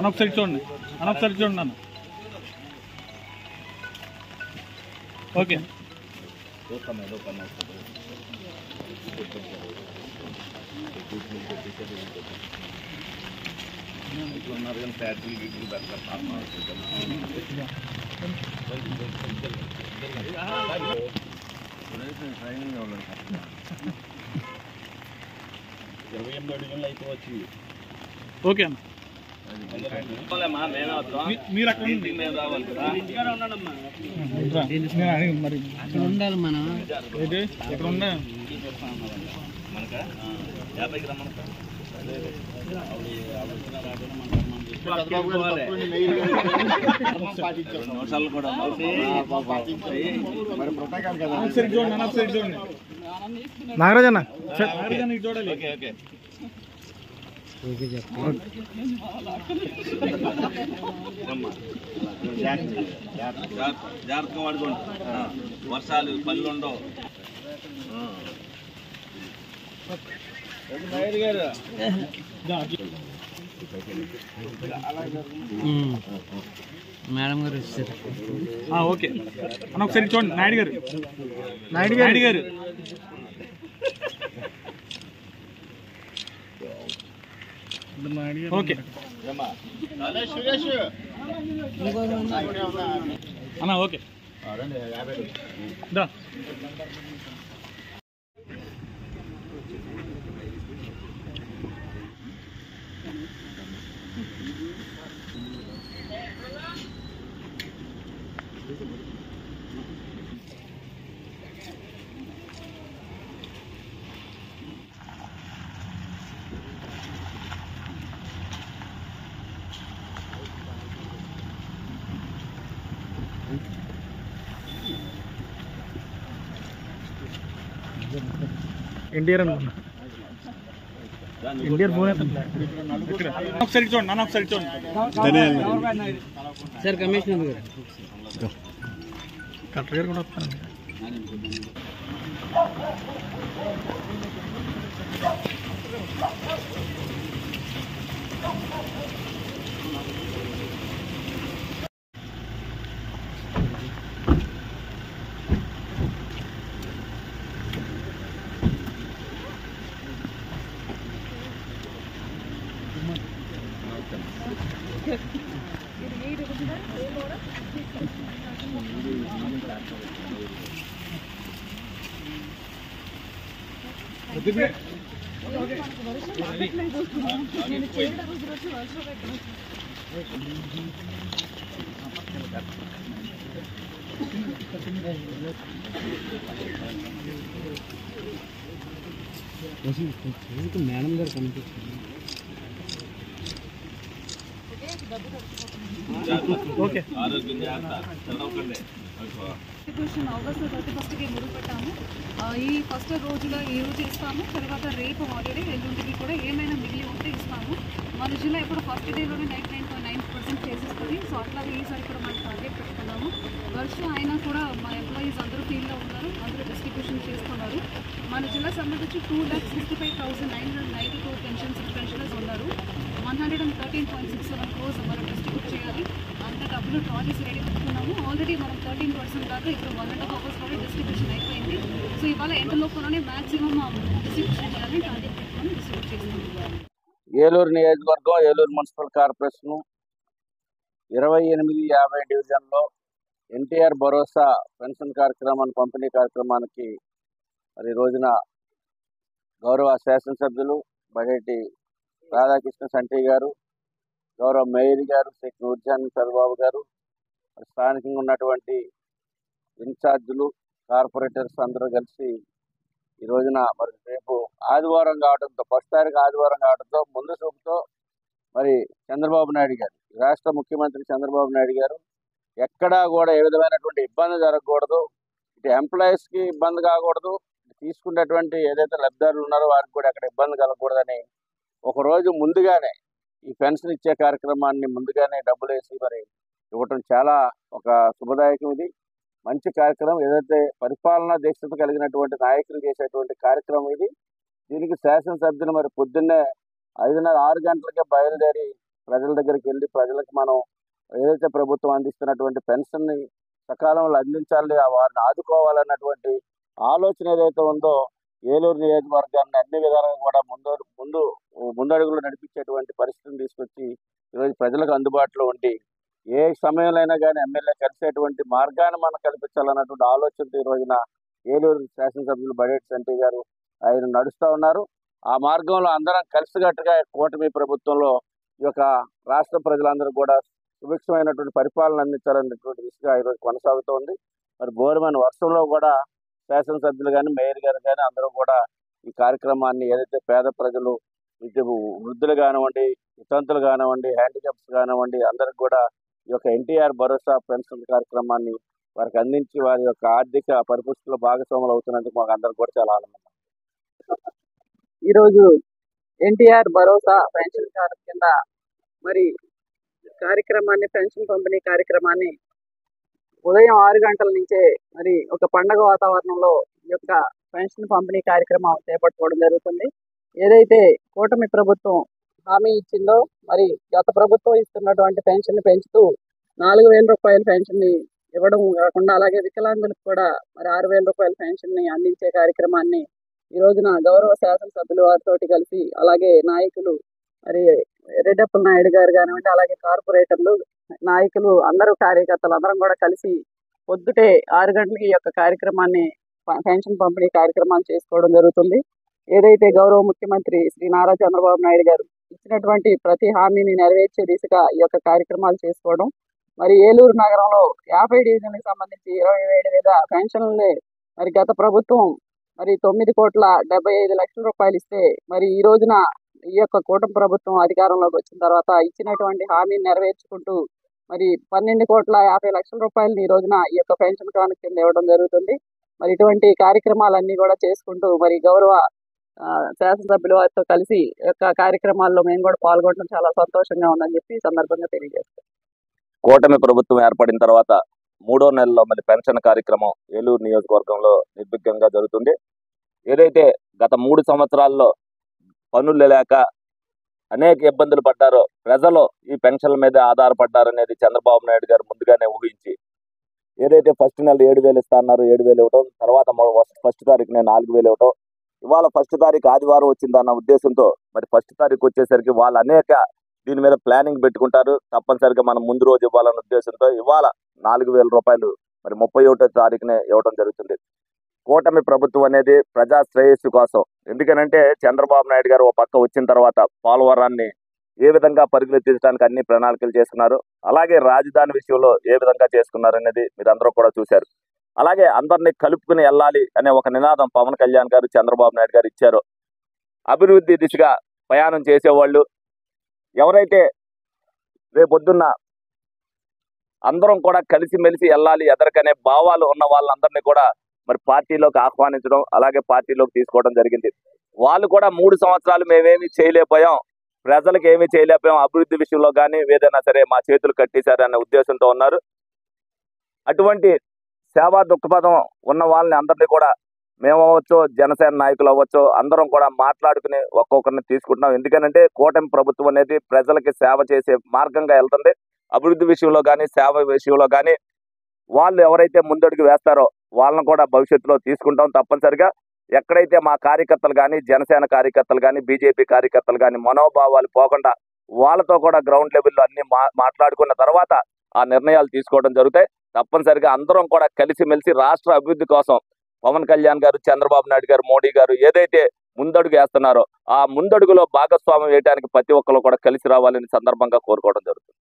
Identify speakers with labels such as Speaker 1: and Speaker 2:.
Speaker 1: ఒకసారి చూడండి ఒకసారి చూడండి అన్న. ఓకే
Speaker 2: ఉన్నారు కానీ ఫ్యాక్టరీ గిట్లు పెట్టాలి. ట్రైనింగ్ అవ్వాలి. 28 అడుగులు అయితే వచ్చింది.
Speaker 1: ఓకే అన్న మీరు అక్కడ మరి ఉండాలి మనం ఇక్కడ ఉండ
Speaker 2: మనక 50కి రమ్మను.
Speaker 1: నాగరాజ్ అన్న
Speaker 2: చూడాలి. ఓకే ఓకే జాగ్రత్తగా వాడుకోండి. వర్షాలు పళ్ళు ఉండవు.
Speaker 3: మేడం గారు వచ్చారు.
Speaker 1: ఓకే అన్న ఒకసారి చూడండి. నాయుడు గారు నాయుడు గారు ఓకే అన్న ఓకే దా ఎన్టీఆర్ అనుకున్నా. ఎన్టీఆర్ ఒకసారి చూడండి నాన్న ఒకసారి చూడండి.
Speaker 3: సార్ కమిషనర్ గారు
Speaker 1: కలెక్టర్ గారు కూడా వస్తారండి.
Speaker 3: మేడం గారు కనిపిస్తుంది.
Speaker 1: ఓకే
Speaker 4: ఆగస్టు 31కి మొదలు పెట్టాము. ఈ ఫస్ట్ రోజులో ఈ రోజు ఇస్తాము. తర్వాత రేపు హాలిడే, ఎల్లుండికి కూడా ఏమైనా మిగిలి ఉంటే ఇస్తాము. మన జిల్లా ఇప్పుడు ఫస్ట్ డేలోనే 99.9% చేసేస్తుంది. సో అట్లాగే ఈసారి కూడా మనం టార్గెట్ పెట్టుకున్నాము. వర్షం అయినా కూడా మా ఎంప్లాయీస్ అందరూ ఫీల్డ్లో ఉన్నారు, అందరూ డిస్ట్రిబ్యూషన్ చేస్తున్నారు. మన జిల్లా సంబంధించి 2,65,992 పెన్షనర్స్ ఉన్నారు. 113.67 crores మనం డిస్ట్రిబ్యూట్ చేయాలి. అంత డబ్బులు ట్రాలీస్ రెడీ పెట్టుకున్నాము. ఆల్రెడీ మనం 13% దాకా ఇప్పుడు 1.5 hours కూడా డిస్ట్రిబ్యూషన్ అయిపోయింది. సో ఇవాళ ఎండలోనే మ్యాక్సిమం డిస్ట్రిబ్యూషన్ చేయాలని టార్గెట్ పెట్టుకొని డిస్ట్రిబ్యూట్ చేస్తున్నాం.
Speaker 5: ఏలూరు నియోజకవర్గం, ఏలూరు మున్సిపల్ కార్పొరేషన్ 28-50 డివిజన్లో ఎన్టీఆర్ భరోసా పెన్షన్ కార్యక్రమాన్ని పంపిణీ కార్యక్రమానికి మరి రోజున గౌరవ శాసనసభ్యులు బడేటి రాధాకృష్ణ సంటి గారు, గౌరవ మేయర్ గారు శ్రీ నూర్జాన్ చంద్రబాబు గారు, స్థానికంగా ఉన్నటువంటి ఇన్ఛార్జీలు, కార్పొరేటర్స్ అందరూ కలిసి ఈ రోజున మరి రేపు ఆదివారం కావడంతో, ఫస్ట్ తారీఖు ఆదివారం కావడంతో ముందు చూపుతో మరి చంద్రబాబు నాయుడు గారు, రాష్ట్ర ముఖ్యమంత్రి చంద్రబాబు నాయుడు గారు ఎక్కడా కూడా ఏ విధమైనటువంటి ఇబ్బంది జరగకూడదు, ఇటు ఎంప్లాయీస్కి ఇబ్బంది కాకూడదు, తీసుకున్నటువంటి ఏదైతే లబ్ధిదారులు ఉన్నారో వారికి కూడా అక్కడ ఇబ్బంది కలగకూడదని ఒకరోజు ముందుగానే ఈ పెన్షన్ ఇచ్చే కార్యక్రమాన్ని ముందుగానే డబ్బులు వేసి మరి ఇవ్వటం చాలా ఒక శుభదాయకం. ఇది మంచి కార్యక్రమం. ఏదైతే పరిపాలనా దీక్షత కలిగినటువంటి నాయకులు చేసేటువంటి కార్యక్రమం ఇది. దీనికి శాసనసభ్యులు మరి పొద్దున్నే 5:30, 6 గంటలకే బయలుదేరి ప్రజల దగ్గరికి వెళ్ళి ప్రజలకు మనం ఏదైతే ప్రభుత్వం అందిస్తున్నటువంటి పెన్షన్ని సకాలంలో అందించాలి, వారిని ఆదుకోవాలన్నటువంటి ఆలోచన ఏదైతే ఉందో ఏలూరు నియోజకవర్గాన్ని అన్ని విధాలుగా కూడా ముందడుగులు నడిపించేటువంటి పరిస్థితిని తీసుకొచ్చి ఈరోజు ప్రజలకు అందుబాటులో ఉండి ఏ సమయంలో అయినా కానీ ఎమ్మెల్యే కలిసేటువంటి మార్గాన్ని మనం కల్పించాలన్నటువంటి ఆలోచనతో ఈ రోజున ఏలూరు శాసనసభ్యులు బడేటి సంటి గారు ఆయన నడుస్తూ ఉన్నారు. ఆ మార్గంలో అందరం కలిసికట్టుగా కూటమి ప్రభుత్వంలో ఈ యొక్క రాష్ట్ర ప్రజలందరూ కూడా సుభిక్షమైనటువంటి పరిపాలన అందించాలనేటువంటి దిశగా ఈరోజు కొనసాగుతోంది. మరి ఘోరమైన వర్షంలో కూడా శాసనసభ్యులు కానీ మేయర్ గారు కానీ అందరూ కూడా ఈ కార్యక్రమాన్ని ఏదైతే పేద ప్రజలు వృద్ధులు కానివ్వండి, వితంతులు కానివ్వండి, హ్యాండిక్యాప్స్ కానివ్వండి అందరికి కూడా ఈ యొక్క ఎన్టీఆర్ భరోసా పెన్షన్ కార్యక్రమాన్ని వారికి అందించి వారి యొక్క ఆర్థిక పరిపుష్టిలో భాగస్వాములు అవుతున్నందుకు మాకు అందరికి కూడా చాలా ఆనందం.
Speaker 3: ఈరోజు ఎన్టీఆర్ భరోసా పెన్షన్ కార్డు కింద మరి కార్యక్రమాన్ని పెన్షన్ పంపిణీ కార్యక్రమాన్ని ఉదయం 6 గంటల నుంచే మరి ఒక పండగ వాతావరణంలో ఈ యొక్క పెన్షన్ పంపిణీ కార్యక్రమం చేపట్టుకోవడం జరుగుతుంది. ఏదైతే కూటమి ప్రభుత్వం హామీ ఇచ్చిందో మరి గత ప్రభుత్వం ఇస్తున్నటువంటి పెన్షన్ పెంచుతూ 4,000 రూపాయల పెన్షన్ని ఇవ్వడం కాకుండా అలాగే వికలాంగులకు కూడా మరి 6,000 రూపాయల పెన్షన్ని అందించే కార్యక్రమాన్ని ఈ రోజున గౌరవ శాసనసభ్యులు వారితో కలిసి అలాగే నాయకులు మరి రెడ్డప్పల నాయుడు గారు కానివ్వండి అలాగే కార్పొరేటర్లు నాయకులు అందరూ కార్యకర్తలు అందరం కూడా కలిసి పొద్దుటే 6 గంటలకి ఈ యొక్క కార్యక్రమాన్ని పెన్షన్ పంపిణీ కార్యక్రమాన్ని చేసుకోవడం జరుగుతుంది. ఏదైతే గౌరవ ముఖ్యమంత్రి శ్రీ నారా చంద్రబాబు నాయుడు గారు ఇచ్చినటువంటి ప్రతి హామీని నెరవేర్చే దిశగా ఈ యొక్క కార్యక్రమాలు చేసుకోవడం. మరి ఏలూరు నగరంలో 50 డివిజన్లకు సంబంధించి 27,000 పెన్షన్లని మరి గత ప్రభుత్వం మరి 9,75,00,000 రూపాయలు ఇస్తే మరి ఈ రోజున ఈ యొక్క కూటమి ప్రభుత్వం అధికారంలోకి వచ్చిన తర్వాత ఇచ్చినటువంటి హామీని నెరవేర్చుకుంటూ మరి 12,50,00,000 రూపాయలని ఈ రోజున ఈ యొక్క పెన్షన్ కానుక కింద ఇవ్వడం జరుగుతుంది. మరి ఇటువంటి కార్యక్రమాలన్నీ కూడా చేసుకుంటూ మరి గౌరవ శాసనసభ్యుల వారితో కలిసి యొక్క కార్యక్రమాల్లో మేము కూడా పాల్గొనడం చాలా సంతోషంగా ఉందని చెప్పి ఈ సందర్భంగా తెలియజేస్తాం.
Speaker 2: కూటమి ప్రభుత్వం ఏర్పడిన తర్వాత 3వ నెలలో మళ్ళీ పెన్షన్ కార్యక్రమం ఏలూరు నియోజకవర్గంలో నిర్విఘ్నంగా జరుగుతుంది. ఏదైతే గత 3 సంవత్సరాల్లో పనులు లేక అనేక ఇబ్బందులు పడ్డారో ప్రజలు ఈ పెన్షన్ల మీద ఆధారపడ్డారనేది చంద్రబాబు నాయుడు గారు ముందుగానే ఊహించి ఏదైతే ఫస్ట్ నెల 7,000 ఇస్తా అన్నారు 7,000 ఇవ్వటం, తర్వాత ఫస్ట్ తారీఖునే 4,000 ఇవ్వటం, ఇవాళ ఫస్ట్ తారీఖు ఆదివారం వచ్చిందన్న ఉద్దేశంతో మరి ఫస్ట్ తారీఖు వచ్చేసరికి వాళ్ళు అనేక దీని మీద ప్లానింగ్ పెట్టుకుంటారు. తప్పనిసరిగా మనం ముందు రోజు ఇవ్వాలన్న ఉద్దేశంతో ఇవాళ 4,000 రూపాయలు మరి 31వ తారీఖునే ఇవ్వడం జరుగుతుంది. కూటమి ప్రభుత్వం అనేది ప్రజా శ్రేయస్సు కోసం, ఎందుకనంటే చంద్రబాబు నాయుడు గారు ఒక పక్క వచ్చిన తర్వాత పోలవరాన్ని ఏ విధంగా పరుగులెత్తించడానికి అన్ని ప్రణాళికలు చేసుకున్నారు, అలాగే రాజధాని విషయంలో ఏ విధంగా చేసుకున్నారు అనేది మీరందరూ కూడా చూశారు. అలాగే అందరినీ కలుపుకుని వెళ్ళాలి అనే ఒక నినాదం పవన్ కళ్యాణ్ గారు చంద్రబాబు నాయుడు గారు ఇచ్చారు. అభివృద్ధి దిశగా ప్రయాణం చేసేవాళ్ళు ఎవరైతే రేపొద్దున్న అందరం కూడా కలిసిమెలిసి వెళ్ళాలి ఎదరికనే భావాలు ఉన్న వాళ్ళందరినీ కూడా మరి పార్టీలోకి ఆహ్వానించడం అలాగే పార్టీలోకి తీసుకోవడం జరిగింది. వాళ్ళు కూడా 3 సంవత్సరాలు మేమేమి చేయలేకపోయాం, ప్రజలకు ఏమీ చేయలేకపోయాం, అభివృద్ధి విషయంలో కానీ ఏదైనా సరే మా చేతులు కట్టేశారనే ఉద్దేశంతో ఉన్నారు. అటువంటి సేవా దృక్పథం ఉన్న వాళ్ళని అందరినీ కూడా మేము అవ్వచ్చు, జనసేన నాయకులు అవ్వచ్చు, అందరం కూడా మాట్లాడుకుని ఒక్కొక్కరిని తీసుకుంటున్నాం. ఎందుకంటే కూటమి ప్రభుత్వం అనేది ప్రజలకి సేవ చేసే మార్గంగా వెళ్తుంది. అభివృద్ధి విషయంలో కానీ సేవ విషయంలో కానీ వాళ్ళు ఎవరైతే ముందడుగు వేస్తారో వాళ్ళని కూడా భవిష్యత్తులో తీసుకుంటాం. తప్పనిసరిగా ఎక్కడైతే మా కార్యకర్తలు కానీ జనసేన కార్యకర్తలు కానీ బీజేపీ కార్యకర్తలు కానీ మనోభావాలు పోకుండా వాళ్ళతో కూడా గ్రౌండ్ లెవెల్లో అన్ని మాట్లాడుకున్న తర్వాత ఆ నిర్ణయాలు తీసుకోవడం జరుగుతాయి. తప్పనిసరిగా అందరం కూడా కలిసిమెలిసి రాష్ట్ర అభివృద్ధి కోసం పవన్ కళ్యాణ్ గారు, చంద్రబాబు నాయుడు గారు, మోడీ గారు ఏదైతే ముందడుగు వేస్తున్నారో ఆ ముందడుగులో భాగస్వామ్యం వేయడానికి ప్రతి ఒక్కరు కూడా కలిసి రావాలని సందర్భంగా కోరుకోవడం జరుగుతుంది.